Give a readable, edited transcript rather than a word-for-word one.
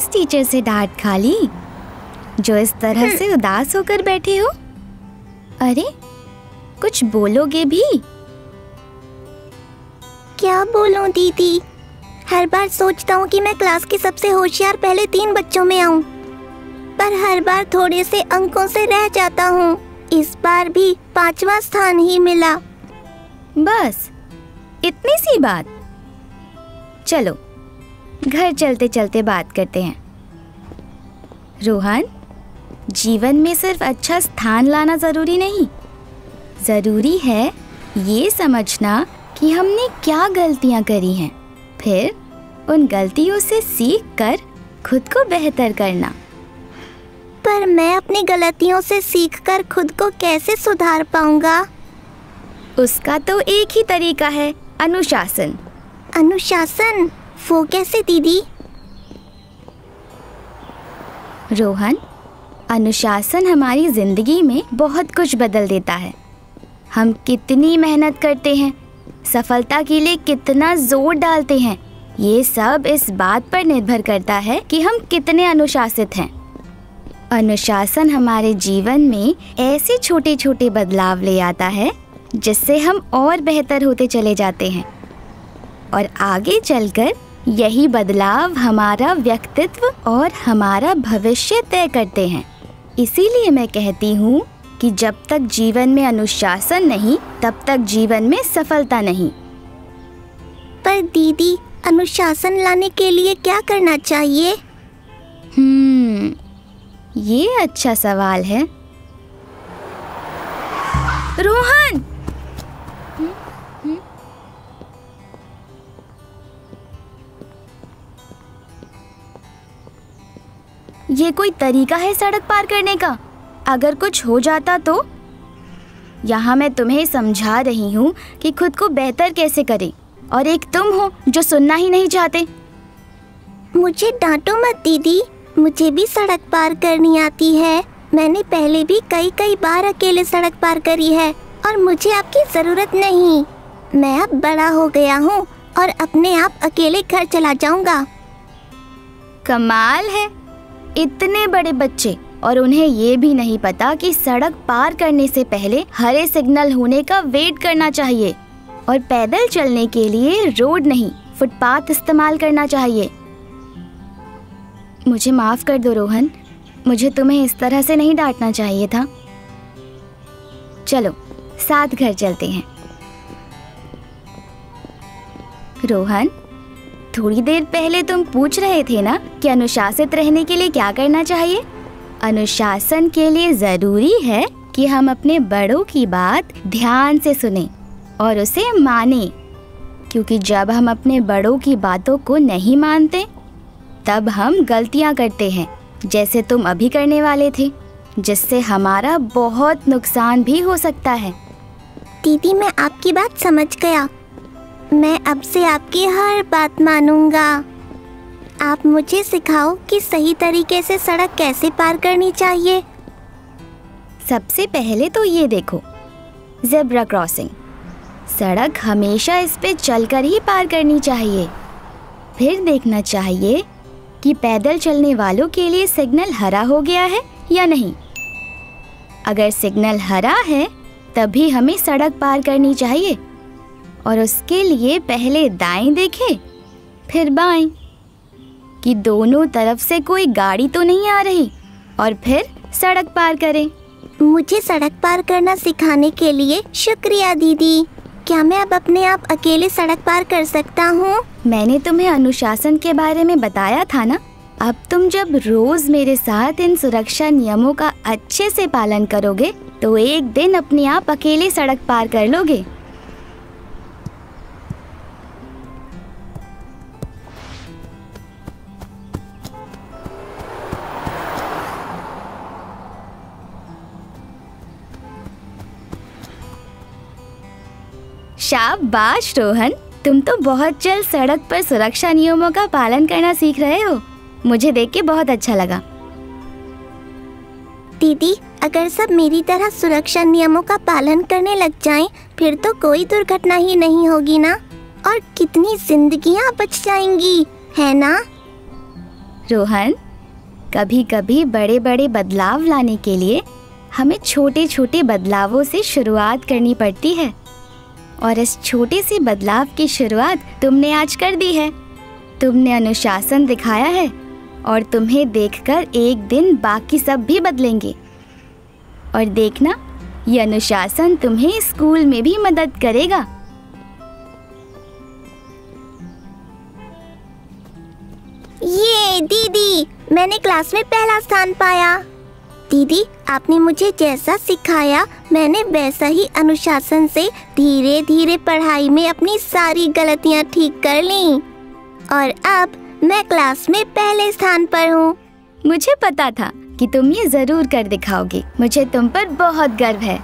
उस टीचर से डांट खा ली जो इस तरह से उदास होकर बैठे हो? अरे कुछ बोलोगे भी? क्या बोलूं दीदी, हर बार सोचता हूँ कि मैं क्लास की सबसे होशियार पहले 3 बच्चों में आऊँ, पर हर बार थोड़े से अंकों से रह जाता हूँ। इस बार भी 5वां स्थान ही मिला। बस इतनी सी बात? चलो घर चलते चलते बात करते हैं। रोहन, जीवन में सिर्फ अच्छा स्थान लाना जरूरी नहीं, जरूरी है ये समझना कि हमने क्या गलतियां करी हैं, फिर उन गलतियों से सीख कर खुद को बेहतर करना। पर मैं अपनी गलतियों से सीखकर खुद को कैसे सुधार पाऊंगा? उसका तो एक ही तरीका है, अनुशासन। अनुशासन? वो कैसे दीदी? रोहन, अनुशासन हमारी जिंदगी में बहुत कुछ बदल देता है। हम कितनी मेहनत करते हैं, सफलता के लिए कितना जोर डालते हैं, ये सब इस बात पर निर्भर करता है कि हम कितने अनुशासित हैं। अनुशासन हमारे जीवन में ऐसे छोटे छोटे बदलाव ले आता है जिससे हम और बेहतर होते चले जाते हैं, और आगे चलकर यही बदलाव हमारा व्यक्तित्व और हमारा भविष्य तय करते हैं। इसीलिए मैं कहती हूँ कि जब तक जीवन में अनुशासन नहीं, तब तक जीवन में सफलता नहीं। पर दीदी, अनुशासन लाने के लिए क्या करना चाहिए? ये अच्छा सवाल है। रोहन! ये कोई तरीका है सड़क पार करने का? अगर कुछ हो जाता तो? यहाँ मैं तुम्हें समझा रही हूँ कि खुद को बेहतर कैसे करें, और एक तुम हो जो सुनना ही नहीं चाहते। मुझे डांटो मत दीदी, मुझे भी सड़क पार करनी आती है। मैंने पहले भी कई बार अकेले सड़क पार करी है और मुझे आपकी जरूरत नहीं। मैं अब बड़ा हो गया हूँ और अपने आप अकेले घर चला जाऊंगा। कमाल है, इतने बड़े बच्चे और उन्हें ये भी नहीं पता कि सड़क पार करने से पहले हरे सिग्नल होने का वेट करना चाहिए और पैदल चलने के लिए रोड नहीं, फुटपाथ इस्तेमाल करना चाहिए। मुझे माफ कर दो रोहन, मुझे तुम्हें इस तरह से नहीं डांटना चाहिए था। चलो साथ घर चलते हैं। रोहन, थोड़ी देर पहले तुम पूछ रहे थे ना कि अनुशासित रहने के लिए क्या करना चाहिए? अनुशासन के लिए जरूरी है कि हम अपने बड़ों की बात ध्यान से सुनें और उसे मानें, क्योंकि जब हम अपने बड़ों की बातों को नहीं मानते तब हम गलतियां करते हैं, जैसे तुम अभी करने वाले थे, जिससे हमारा बहुत नुकसान भी हो सकता है। दीदी, मैं आपकी बात समझ गया। मैं अब से आपकी हर बात मानूंगा। आप मुझे सिखाओ कि सही तरीके से सड़क कैसे पार करनी चाहिए। सबसे पहले तो ये देखो, ज़ेब्रा क्रॉसिंग। सड़क हमेशा इस पे चलकर ही पार करनी चाहिए। फिर देखना चाहिए कि पैदल चलने वालों के लिए सिग्नल हरा हो गया है या नहीं। अगर सिग्नल हरा है तभी हमें सड़क पार करनी चाहिए, और उसके लिए पहले दाएं देखें फिर बाएं कि दोनों तरफ से कोई गाड़ी तो नहीं आ रही, और फिर सड़क पार करें। मुझे सड़क पार करना सिखाने के लिए शुक्रिया दीदी। क्या मैं अब अपने आप अकेले सड़क पार कर सकता हूँ? मैंने तुम्हें अनुशासन के बारे में बताया था ना। अब तुम जब रोज मेरे साथ इन सुरक्षा नियमों का अच्छे से पालन करोगे तो एक दिन अपने आप अकेले सड़क पार कर लोगे। शाबाश रोहन, तुम तो बहुत जल्द सड़क पर सुरक्षा नियमों का पालन करना सीख रहे हो। मुझे देख के बहुत अच्छा लगा। दीदी, अगर सब मेरी तरह सुरक्षा नियमों का पालन करने लग जाएं, फिर तो कोई दुर्घटना ही नहीं होगी ना, और कितनी जिंदगियां बच जाएंगी, है ना? रोहन, कभी कभी बड़े बड़े बदलाव लाने के लिए हमें छोटे छोटे बदलावों से शुरुआत करनी पड़ती है, और इस छोटे से बदलाव की शुरुआत तुमने आज कर दी है। तुमने अनुशासन दिखाया है और तुम्हें देखकर एक दिन बाकी सब भी बदलेंगे। और देखना, ये अनुशासन तुम्हें स्कूल में भी मदद करेगा। ये दीदी, मैंने क्लास में पहला स्थान पाया। दीदी, आपने मुझे जैसा सिखाया मैंने वैसा ही अनुशासन से धीरे धीरे पढ़ाई में अपनी सारी गलतियां ठीक कर लीं और अब मैं क्लास में पहले स्थान पर हूँ। मुझे पता था कि तुम ये जरूर कर दिखाओगे। मुझे तुम पर बहुत गर्व है।